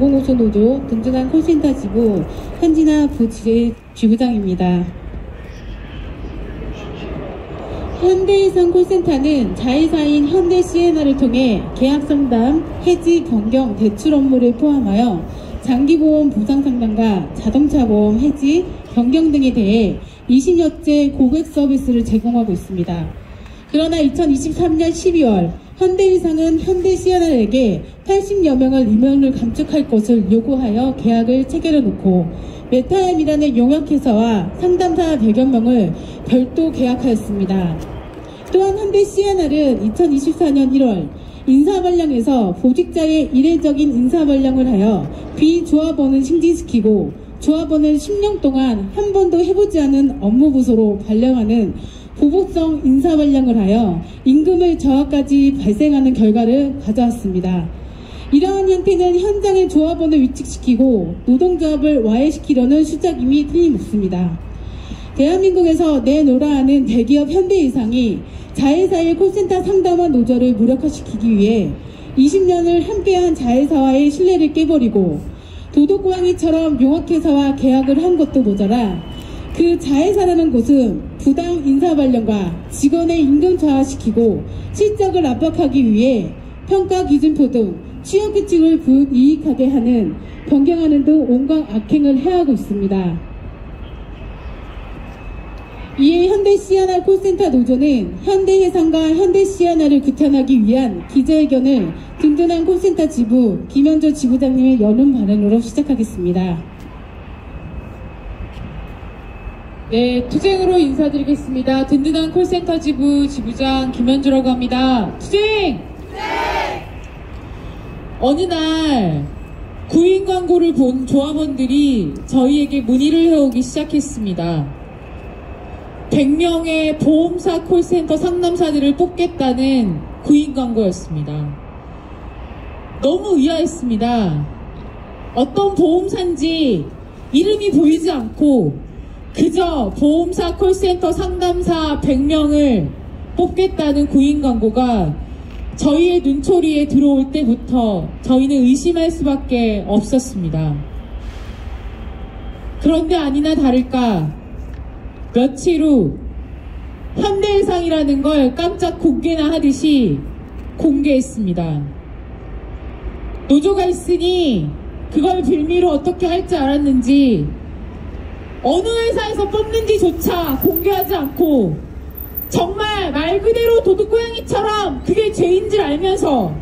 공호소노조 든든한 콜센터 지부 현진아 부지부장입니다. 현대해상 콜센터는 자회사인 현대 시에나를 통해 계약상담, 해지, 변경, 대출 업무를 포함하여 장기보험 보상 상담과 자동차보험 해지, 변경 등에 대해 20여째 고객 서비스를 제공하고 있습니다. 그러나 2023년 12월 현대해상은 현대시에나에게 80여 명을 임원을 감축할 것을 요구하여 계약을 체결해 놓고 메타엠이라는 용역회사와 상담사 100여 명을 별도 계약하였습니다. 또한 현대시에나는 2024년 1월 인사발령에서 보직자의 이례적인 인사발령을 하여 비조합원을 승진시키고 조합원을 10년 동안 한 번도 해보지 않은 업무부서로 발령하는 보복성 인사발령을 하여 임금의 저하까지 발생하는 결과를 가져왔습니다. 이러한 형태는 현장의 조합원을 위축시키고 노동조합을 와해시키려는 수작임이 틀림없습니다. 대한민국에서 내놓으라 하는 대기업 현대해상이 자회사의 콜센터 상담원 노조를 무력화시키기 위해 20년을 함께한 자회사와의 신뢰를 깨버리고 도둑고양이처럼 용역회사와 계약을 한 것도 모자라 그 자회사라는 곳은 부당 인사발령과 직원의 임금 저하시키고 실적을 압박하기 위해 평가기준표 등 취업규칙을 불이익하게 하는 변경하는 등 온갖 악행을 해하고 있습니다. 이에 현대시에나 콜센터 노조는 현대해상과 현대시에나를 규탄하기 위한 기자회견을 든든한 콜센터 지부 김현조 지부장님의 연훈 발언으로 시작하겠습니다. 네, 투쟁으로 인사드리겠습니다. 든든한 콜센터 지부 지부장 김현주라고 합니다. 투쟁! 네! 어느 날 구인 광고를 본 조합원들이 저희에게 문의를 해오기 시작했습니다. 100명의 보험사 콜센터 상담사들을 뽑겠다는 구인 광고였습니다. 너무 의아했습니다. 어떤 보험사인지 이름이 보이지 않고 그저 보험사 콜센터 상담사 100명을 뽑겠다는 구인 광고가 저희의 눈초리에 들어올 때부터 저희는 의심할 수밖에 없었습니다. 그런데 아니나 다를까 며칠 후 현대해상이라는 걸 깜짝 공개나 하듯이 공개했습니다. 노조가 있으니 그걸 빌미로 어떻게 할 줄 알았는지 어느 회사에서 뽑는지조차 공개하지 않고 정말 말 그대로 도둑고양이처럼 그게 죄인 줄 알면서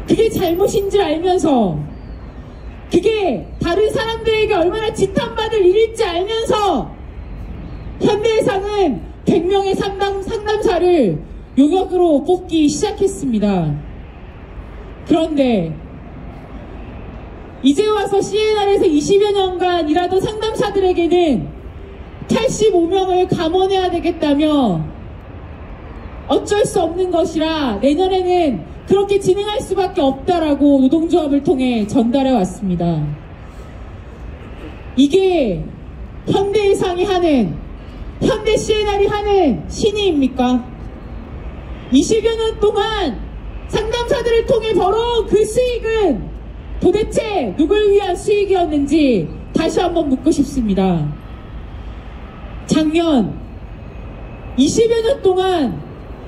그게 잘못인 줄 알면서 그게 다른 사람들에게 얼마나 지탄받을 일일지 알면서 현대해상은 100명의 상담사를 용역으로 뽑기 시작했습니다. 그런데 이제 와서 시에나에서 20여 년간 일하던 상담사들에게는 85명을 감원해야 되겠다며 어쩔 수 없는 것이라 내년에는 그렇게 진행할 수밖에 없다라고 노동조합을 통해 전달해 왔습니다. 이게 현대해상이 하는 현대시에나이 하는 신의입니까? 20여 년 동안 상담사들을 통해 벌어온 그 수익은 도대체 누굴 위한 수익이었는지 다시 한번 묻고 싶습니다. 작년 20여 년 동안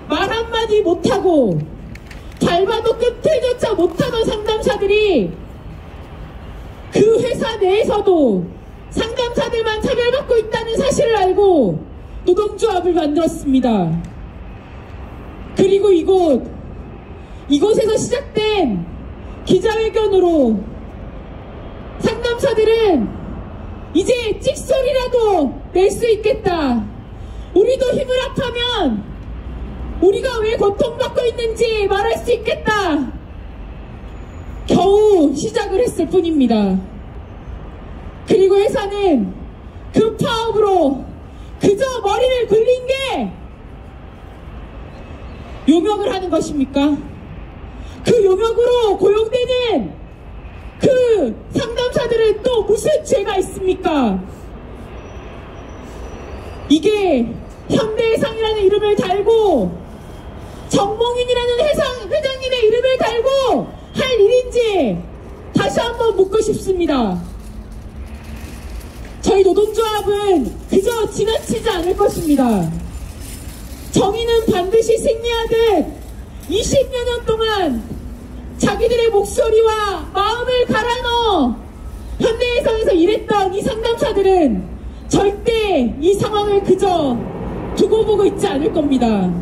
말 한마디 못하고 밟아도 끝을조차 못하던 상담사들이 그 회사 내에서도 상담사들만 차별받고 있다는 사실을 알고 노동조합을 만들었습니다. 그리고 이곳에서 시작된 기자회견으로 상담사들은 이제 찍소리라도 낼 수 있겠다. 우리도 힘을 합하면 우리가 왜 고통받고 있는지 말할 수 있겠다. 겨우 시작을 했을 뿐입니다. 그리고 회사는 그 파업으로 그저 머리를 굴린 게 용역을 하는 것입니까? 그 용역으로 고용되는 그 상담사들은 또 무슨 죄가 있습니까? 이게 현대해상이라는 이름을 달고 정몽인이라는 회장님의 이름을 달고 할 일인지 다시 한번 묻고 싶습니다. 저희 노동조합은 그저 지나치지 않을 것입니다. 정의는 반드시 승리하듯 20여 년 동안 자기들의 목소리와 마음을 갈아넣어 현대해상에서 일했던 이 상담사들은 절대 이 상황을 그저 두고 보고 있지 않을 겁니다.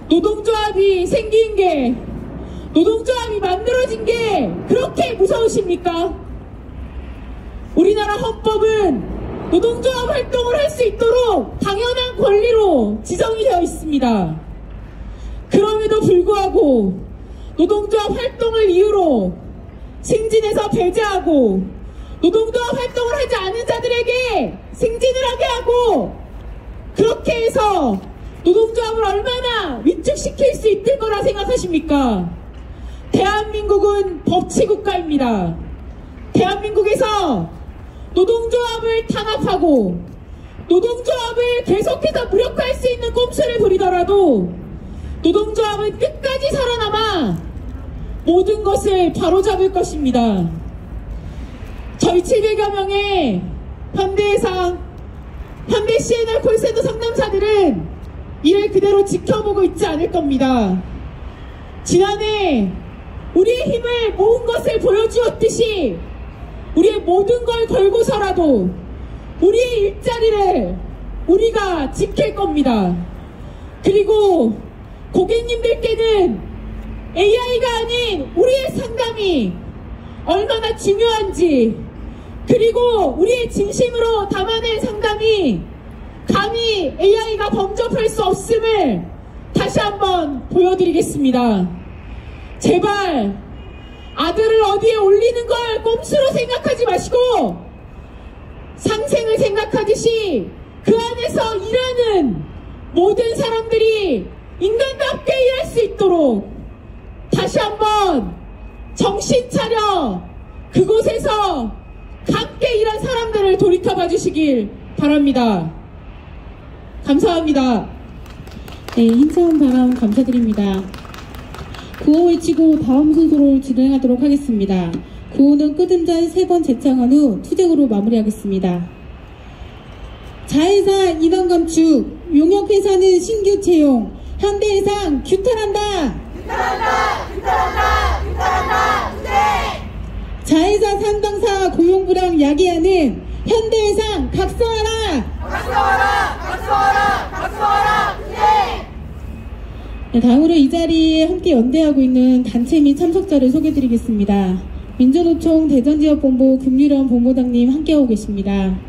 노동조합이 생긴 게, 노동조합이 만들어진 게 그렇게 무서우십니까? 우리나라 헌법은 노동조합 활동을 할 수 있도록 당연한 권리로 지정이 되어 있습니다. 그럼에도 불구하고 노동조합 활동을 이유로 승진에서 배제하고 노동조합 활동을 하지 않은 자들에게 승진을 하게 하고, 그렇게 해서 노동조합을 얼마나 위축시킬 수 있을 거라 생각하십니까? 대한민국은 법치국가입니다. 대한민국에서 노동조합을 탄압하고 노동조합을 계속해서 무력화할 수 있는 꼼수를 부리더라도 노동조합은 끝까지 살아남아 모든 것을 바로잡을 것입니다. 저희 700여 명의 현대해상, 현대 C&R 콜센터 상담사들은 이를 그대로 지켜보고 있지 않을 겁니다. 지난해 우리의 힘을 모은 것을 보여주었듯이 우리의 모든 걸 걸고서라도 우리의 일자리를 우리가 지킬 겁니다. 그리고 고객님들께는 AI가 아닌 우리의 상담이 얼마나 중요한지, 그리고 우리의 진심으로 담아낸 상담이 감히 AI가 범접할 수 없음을 다시 한번 보여드리겠습니다. 제발 아들을 어디에 올리는 걸 꼼수로 생각하지 마시고 상생을 생각하듯이 그 안에서 일하는 모든 사람들이 인간답게 일할 수 있도록 다시 한번 정신 차려 그곳에서 함께 일한 사람들을 돌이켜봐 주시길 바랍니다. 감사합니다. 네, 힘찬 바람 감사드립니다. 구호 외치고 다음 순서로 진행하도록 하겠습니다. 구호는 끄듬잔 3번 재창한 후 투쟁으로 마무리하겠습니다. 자회사 인원 감축, 용역회사는 신규 채용, 현대해상 규탄한다! 규탄한다! 규탄한다! 규탄한다! 투쟁! 자회사 상당사 고용불황 야기하는 현대해상 각성하라! 각성하라! 각성하라! 각성하라! 투쟁! 네, 다음으로 이 자리에 함께 연대하고 있는 단체 및 참석자를 소개해드리겠습니다. 민주노총 대전지역본부 금유련 본부장님 함께하고 계십니다.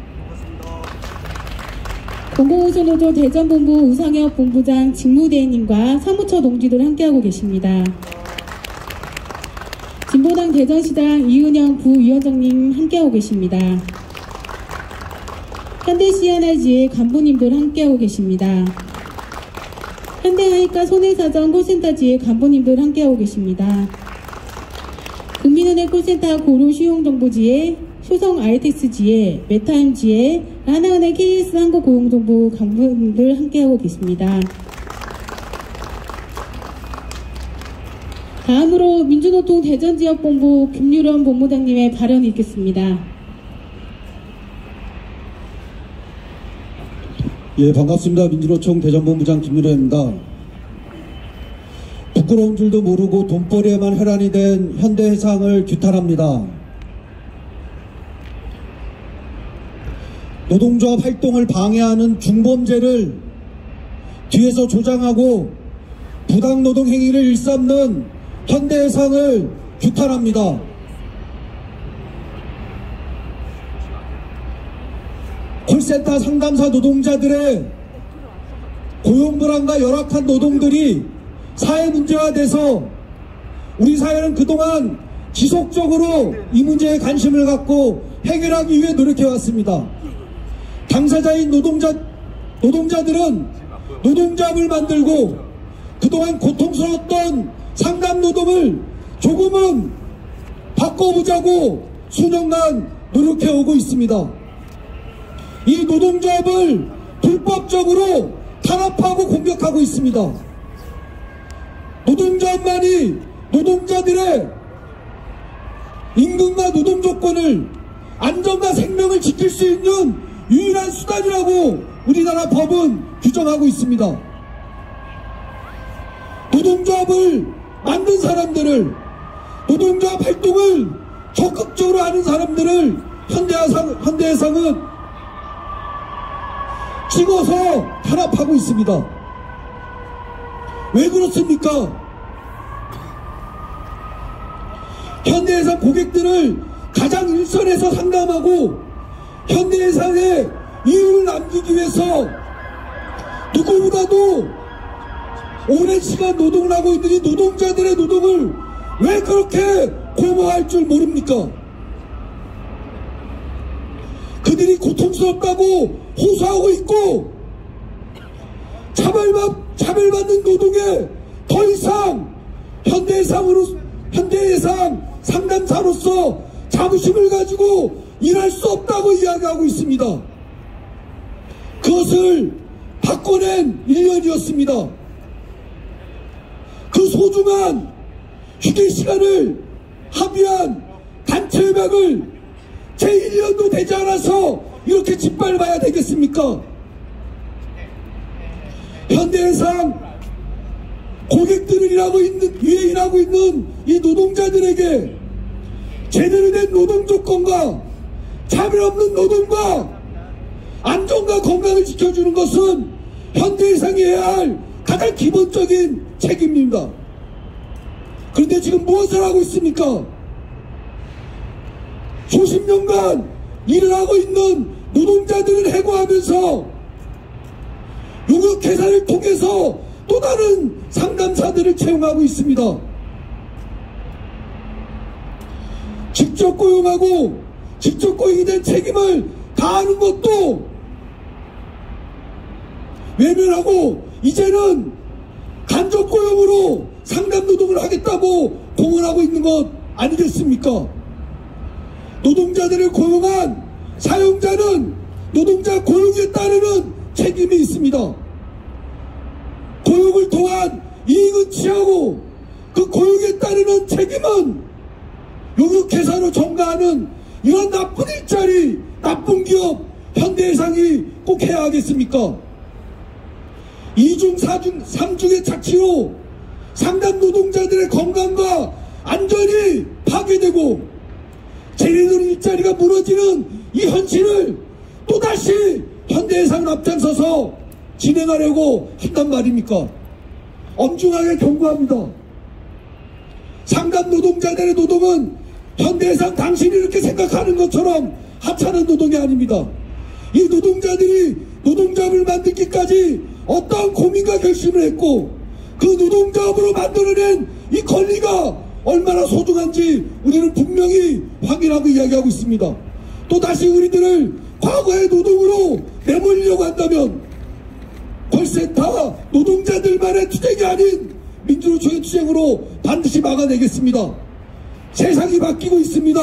공공운수노조 대전본부 우상혁 본부장 직무대행님과 사무처 동지들 함께하고 계십니다. 진보당 대전시당 이은영 부위원장님 함께하고 계십니다. 현대 C&R지의 간부님들 함께하고 계십니다. 현대하이카 손해사정 콜센터지의 간부님들 함께하고 계십니다. 국민은행 콜센터 고려수용정보지의 효성 ITX지의 메타임지의 하나은행 KS 한국고용정보 간부님들 함께하고 계십니다. 다음으로 민주노총 대전지역본부 김유련 본부장님의 발언이 있겠습니다. 예, 반갑습니다. 민주노총 대전본부장 김유련입니다. 부끄러운 줄도 모르고 돈벌이에만 혈안이 된 현대해상을 규탄합니다. 노동조합 활동을 방해하는 중범죄를 뒤에서 조장하고 부당노동 행위를 일삼는 현대해상을 규탄합니다. 콜센터 상담사 노동자들의 고용불안과 열악한 노동들이 사회 문제가 돼서 우리 사회는 그동안 지속적으로 이 문제에 관심을 갖고 해결하기 위해 노력해왔습니다. 당사자인 노동자들은 노동조합을 만들고 그동안 고통스러웠던 상담 노동을 조금은 바꿔보자고 수년간 노력해오고 있습니다. 이 노동조합을 불법적으로 탄압하고 공격하고 있습니다. 노동조합만이 노동자들의 임금과 노동 조건을 안전과 생명을 지킬 수 있는 유일한 수단이라고 우리나라 법은 규정하고 있습니다. 노동조합을 만든 사람들을, 노동조합 활동을 적극적으로 하는 사람들을 현대해상은 찍어서 탄압하고 있습니다. 왜 그렇습니까? 현대해상 고객들을 가장 일선에서 상담하고 현대해상에 이유를 남기기 위해서 누구보다도 오랜 시간 노동을 하고 있는 이 노동자들의 노동을 왜 그렇게 고마워할 줄 모릅니까? 그들이 고통스럽다고 호소하고 있고 차별받는 노동에 더 이상 현대해상 상담사로서 자부심을 가지고 일할 수 없다고 이야기하고 있습니다. 그것을 바꿔낸 1년이었습니다. 그 소중한 휴게 시간을 합의한 단체협약을 제1년도 되지 않아서 이렇게 짓밟아야 되겠습니까? 현대해상 고객들을 위해 일하고 있는 이 노동자들에게 제대로 된 노동 조건과 차별 없는 노동과 안전과 건강을 지켜주는 것은 현대해상이 해야 할 가장 기본적인 책임입니다. 그런데 지금 무엇을 하고 있습니까? 수십 년간 일을 하고 있는 노동자들을 해고하면서 용역 계산을 통해서 또 다른 상담사들을 채용하고 있습니다. 직접 고용하고 직접 고용이 된 책임을 다하는 것도 외면하고 이제는 간접 고용으로 상담 노동을 하겠다고 공언하고 있는 것 아니겠습니까? 노동자들을 고용한 사용자는 노동자 고용에 따르는 책임이 있습니다. 고용을 통한 이익은 취하고 그 고용에 따르는 책임은 용역회사로 전가하는 이런 나쁜 일자리, 나쁜 기업 현대해상이 꼭 해야 하겠습니까? 2중, 4중, 3중의 착취로 상담 노동자들의 건강과 안전이 파괴되고 제대로 일자리가 무너지는 이 현실을 또다시 현대해상은 앞장서서 진행하려고 한단 말입니까? 엄중하게 경고합니다. 상담 노동자들의 노동은 현대해상 당신이 이렇게 생각하는 것처럼 하찮은 노동이 아닙니다. 이 노동자들이 노동조합을 만들기까지 어떠한 고민과 결심을 했고 그 노동조합으로 만들어낸 이 권리가 얼마나 소중한지 우리는 분명히 확인하고 이야기하고 있습니다. 또다시 우리들을 과거의 노동으로 내몰려고 한다면 콜센터 노동자들만의 투쟁이 아닌 민주노총의 투쟁으로 반드시 막아내겠습니다. 세상이 바뀌고 있습니다.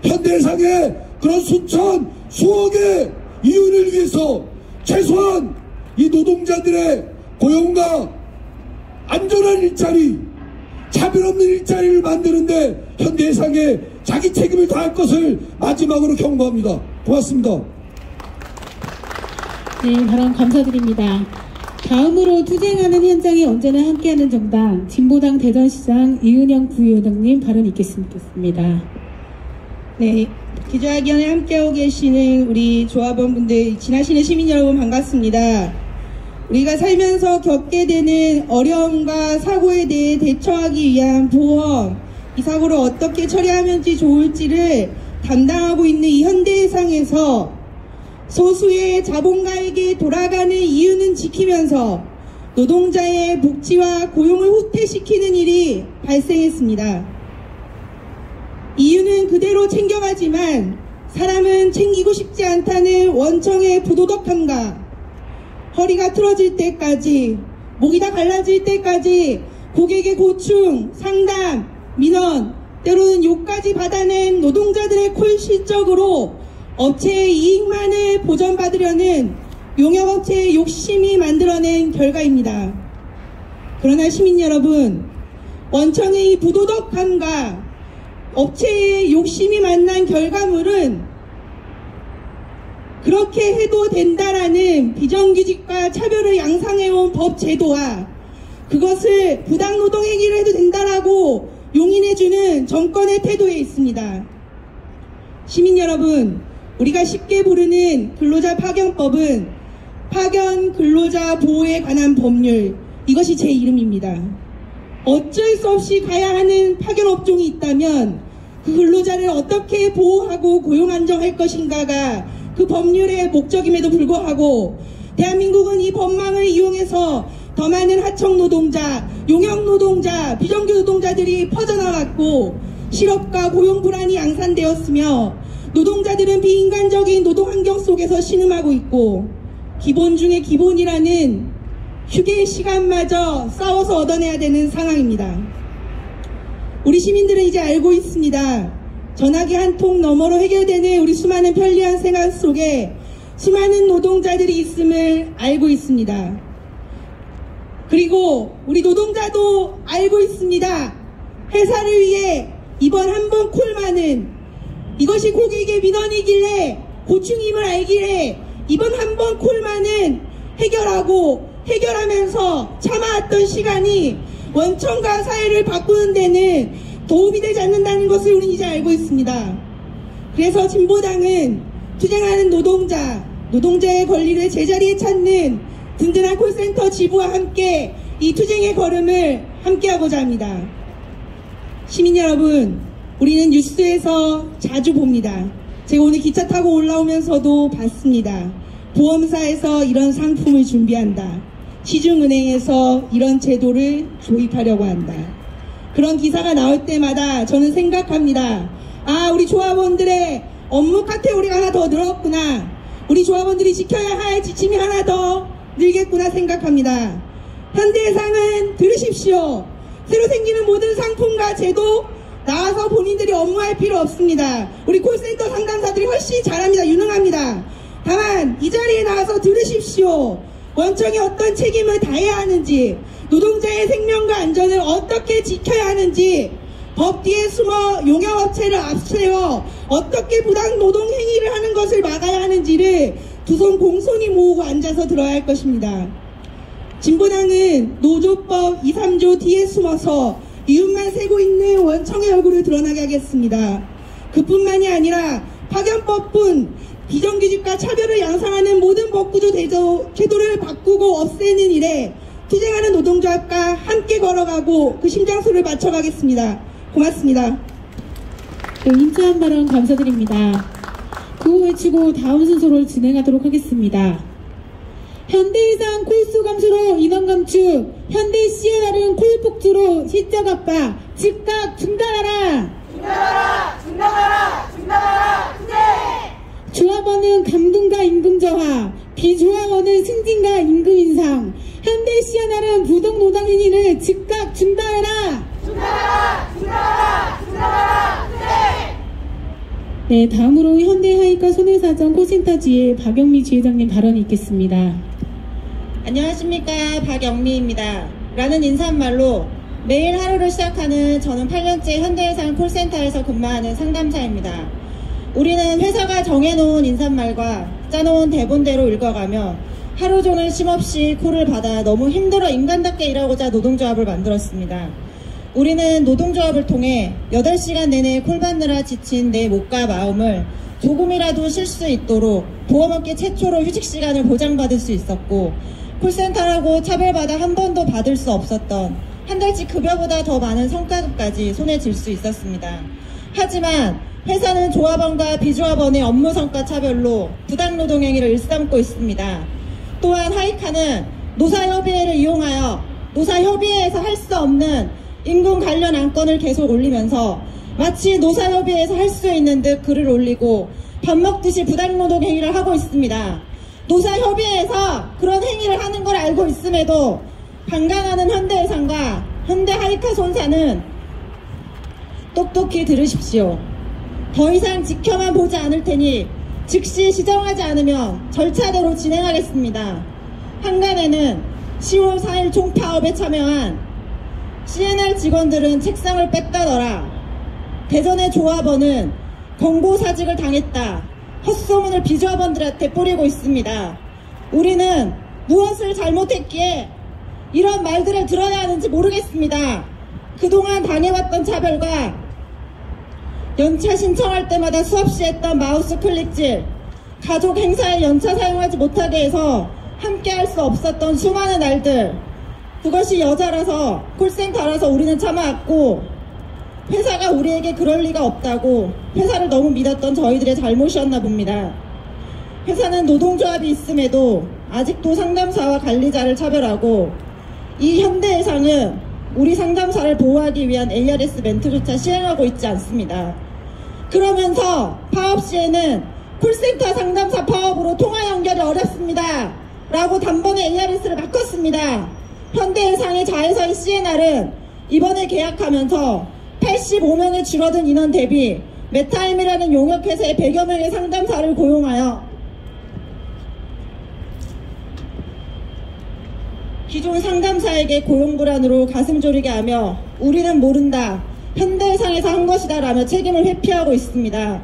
현대해상의 그런 수천 수억의 이윤을 위해서 최소한 이 노동자들의 고용과 안전한 일자리, 차별 없는 일자리를 만드는데 현대해상에 자기 책임을 다할 것을 마지막으로 경고합니다. 고맙습니다. 네, 발언 감사드립니다. 다음으로 투쟁하는 현장에 언제나 함께하는 정당 진보당 대전시장 이은영 부위원장님 발언 있겠습니다. 네, 기자회견에 함께하고 계시는 우리 조합원분들, 지나시는 시민 여러분 반갑습니다. 우리가 살면서 겪게 되는 어려움과 사고에 대해 대처하기 위한 보험, 이 사고를 어떻게 처리하면 좋을지를 담당하고 있는 이 현대해상에서 소수의 자본가에게 돌아가는 이유는 지키면서 노동자의 복지와 고용을 후퇴시키는 일이 발생했습니다. 이유는 그대로 챙겨가지만 사람은 챙기고 싶지 않다는 원청의 부도덕함과 허리가 틀어질 때까지, 목이 다 갈라질 때까지 고객의 고충, 상담, 민원, 때로는 욕까지 받아낸 노동자들의 콜실적으로 업체의 이익만을 보전받으려는 용역업체의 욕심이 만들어낸 결과입니다. 그러나 시민 여러분, 원청의 이 부도덕함과 업체의 욕심이 만난 결과물은 그렇게 해도 된다라는 비정규직과 차별을 양상해온 법 제도와 그것을 부당노동 행위를 해도 된다라고 용인해주는 정권의 태도에 있습니다. 시민 여러분, 우리가 쉽게 부르는 근로자 파견법은 파견 근로자 보호에 관한 법률, 이것이 제 이름입니다. 어쩔 수 없이 가야 하는 파견 업종이 있다면 그 근로자를 어떻게 보호하고 고용 안정할 것인가가 그 법률의 목적임에도 불구하고 대한민국은 이 법망을 이용해서 더 많은 하청 노동자, 용역 노동자, 비정규 노동자들이 퍼져나왔고 실업과 고용 불안이 양산되었으며 노동자들은 비인간적인 노동 환경 속에서 신음하고 있고 기본 중에 기본이라는 휴게 시간마저 싸워서 얻어내야 되는 상황입니다. 우리 시민들은 이제 알고 있습니다. 전화기 한 통 너머로 해결되는 우리 수많은 편리한 생활 속에 수많은 노동자들이 있음을 알고 있습니다. 그리고 우리 노동자도 알고 있습니다. 회사를 위해 이번 한 번 콜만은 이것이 고객의 민원이길래 고충임을 알기에 이번 한 번 콜만은 해결하면서 참아왔던 시간이 원청과 사회를 바꾸는 데는 도움이 되지 않는다는 것을 우리는 이제 알고 있습니다. 그래서 진보당은 투쟁하는 노동자의 권리를 제자리에 찾는 든든한 콜센터 지부와 함께 이 투쟁의 걸음을 함께하고자 합니다. 시민 여러분, 우리는 뉴스에서 자주 봅니다. 제가 오늘 기차 타고 올라오면서도 봤습니다. 보험사에서 이런 상품을 준비한다. 시중은행에서 이런 제도를 도입하려고 한다. 그런 기사가 나올 때마다 저는 생각합니다. 아, 우리 조합원들의 업무 카테고리가 하나 더 늘었구나. 우리 조합원들이 지켜야 할 지침이 하나 더 늘겠구나 생각합니다. 현대해상은 들으십시오. 새로 생기는 모든 상품과 제도 나와서 본인들이 업무할 필요 없습니다. 우리 콜센터 상담사들이 훨씬 잘합니다. 유능합니다. 다만 이 자리에 나와서 들으십시오. 원청이 어떤 책임을 다해야 하는지, 노동자의 생명과 안전을 어떻게 지켜야 하는지, 법 뒤에 숨어 용역업체를 앞세워 어떻게 부당 노동 행위를 하는 것을 막아야 하는지를 두 손 공손히 모으고 앉아서 들어야 할 것입니다. 진보당은 노조법 2, 3조 뒤에 숨어서 이윤만 세고 있는 원청의 얼굴을 드러나게 하겠습니다. 그뿐만이 아니라 파견법뿐 비정규직과 차별을 양상하는 모든 법구조 제도를 바꾸고 없애는 일에 투쟁하는 노동조합과 함께 걸어가고 그 심장소를 맞춰가겠습니다. 고맙습니다. 네, 인차한 발언 감사드립니다. 구호 외치고 다음 순서로 진행하도록 하겠습니다. 현대해상 콜수 감소로 인원 감축, 현대 CNR은 콜 폭주로 실적 압박, 즉각 중단하라! 중단하라! 중단하라! 중단하라! 투쟁! 조합원은 감동과 임금 저하, 비조합원은 승진과 임금 인상, 현대 CNR은 부당 노동 행위를 즉각 중단하라! 중단하라! 중단하라! 중단하라! 투쟁! 네, 다음으로 현대하이카 손해사정 콜센터지의 박영미 지회장님 발언이 있겠습니다. 안녕하십니까, 박영미입니다. 라는 인사말로 매일 하루를 시작하는 저는 8년째 현대해상 콜센터에서 근무하는 상담사입니다. 우리는 회사가 정해놓은 인사말과 짜놓은 대본대로 읽어가며 하루 종일 쉼없이 콜을 받아 너무 힘들어 인간답게 일하고자 노동조합을 만들었습니다. 우리는 노동조합을 통해 8시간 내내 콜 받느라 지친 내 몸과 마음을 조금이라도 쉴 수 있도록 보험업계 최초로 휴식시간을 보장받을 수 있었고, 콜센터라고 차별받아 한 번도 받을 수 없었던 한 달치 급여보다 더 많은 성과급까지 손에 쥘 수 있었습니다. 하지만 회사는 조합원과 비조합원의 업무 성과 차별로 부당노동행위를 일삼고 있습니다. 또한 하이카는 노사협의회를 이용하여 노사협의회에서 할 수 없는 임금 관련 안건을 계속 올리면서 마치 노사협의회에서 할 수 있는 듯 글을 올리고 밥 먹듯이 부당노동 행위를 하고 있습니다. 노사협의회에서 그런 행위를 하는 걸 알고 있음에도 방관하는 현대해상과 현대하이카 손사는 똑똑히 들으십시오. 더 이상 지켜만 보지 않을 테니 즉시 시정하지 않으면 절차대로 진행하겠습니다. 한간에는 10월 4일 총파업에 참여한 CNR 직원들은 책상을 뺏다더라. 대전의 조합원은 권고사직을 당했다. 헛소문을 비조합원들한테 뿌리고 있습니다. 우리는 무엇을 잘못했기에 이런 말들을 들어야 하는지 모르겠습니다. 그동안 당해왔던 차별과 연차 신청할 때마다 수없이 했던 마우스 클릭질, 가족 행사에 연차 사용하지 못하게 해서 함께 할 수 없었던 수많은 날들, 그것이 여자라서 콜센터라서 우리는 참아왔고 회사가 우리에게 그럴 리가 없다고 회사를 너무 믿었던 저희들의 잘못이었나 봅니다. 회사는 노동조합이 있음에도 아직도 상담사와 관리자를 차별하고 이 현대해상은 우리 상담사를 보호하기 위한 ARS 멘트조차 시행하고 있지 않습니다. 그러면서 파업 시에는 콜센터 상담사 파업으로 통화 연결이 어렵습니다. 라고 단번에 ARS를 바꿨습니다. 현대해상의 자회사인 CNR은 이번에 계약하면서 85명의 줄어든 인원 대비 메타임이라는 용역회사에 100여 명의 상담사를 고용하여 기존 상담사에게 고용불안으로 가슴 졸이게 하며 우리는 모른다, 현대해상에서 한 것이다 라며 책임을 회피하고 있습니다.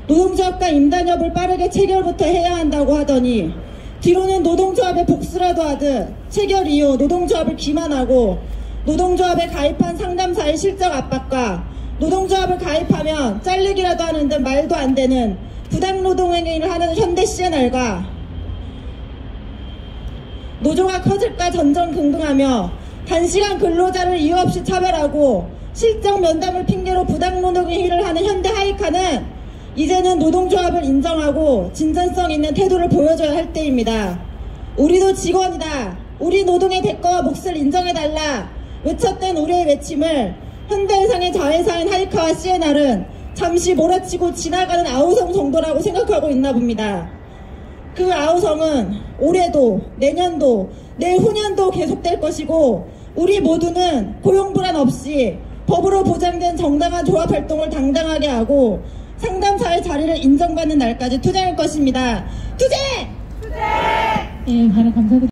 노동조합과 임단협을 빠르게 체결부터 해야 한다고 하더니 뒤로는 노동조합에 복수라도 하듯 체결 이후 노동조합을 기만하고 노동조합에 가입한 상담사의 실적 압박과 노동조합을 가입하면 잘리기라도 하는 듯 말도 안 되는 부당노동행위를 하는 현대 CNR과 노조가 커질까 전전긍긍하며 단시간 근로자를 이유 없이 차별하고 실적 면담을 핑계로 부당노동행위를 하는 현대 하이카는 이제는 노동조합을 인정하고 진전성 있는 태도를 보여줘야 할 때입니다. 우리도 직원이다. 우리 노동의 대가와 몫을 인정해달라. 외쳤던 우리의 외침을 현대해상의 자회사인 하이카와 CNR은 잠시 몰아치고 지나가는 아우성 정도라고 생각하고 있나 봅니다. 그 아우성은 올해도 내년도 내후년도 계속될 것이고 우리 모두는 고용불안 없이 법으로 보장된 정당한 조합활동을 당당하게 하고 상담사의 자리를 인정받는 날까지 투쟁할 것입니다. 투쟁! 네, 발언 감사드립니다.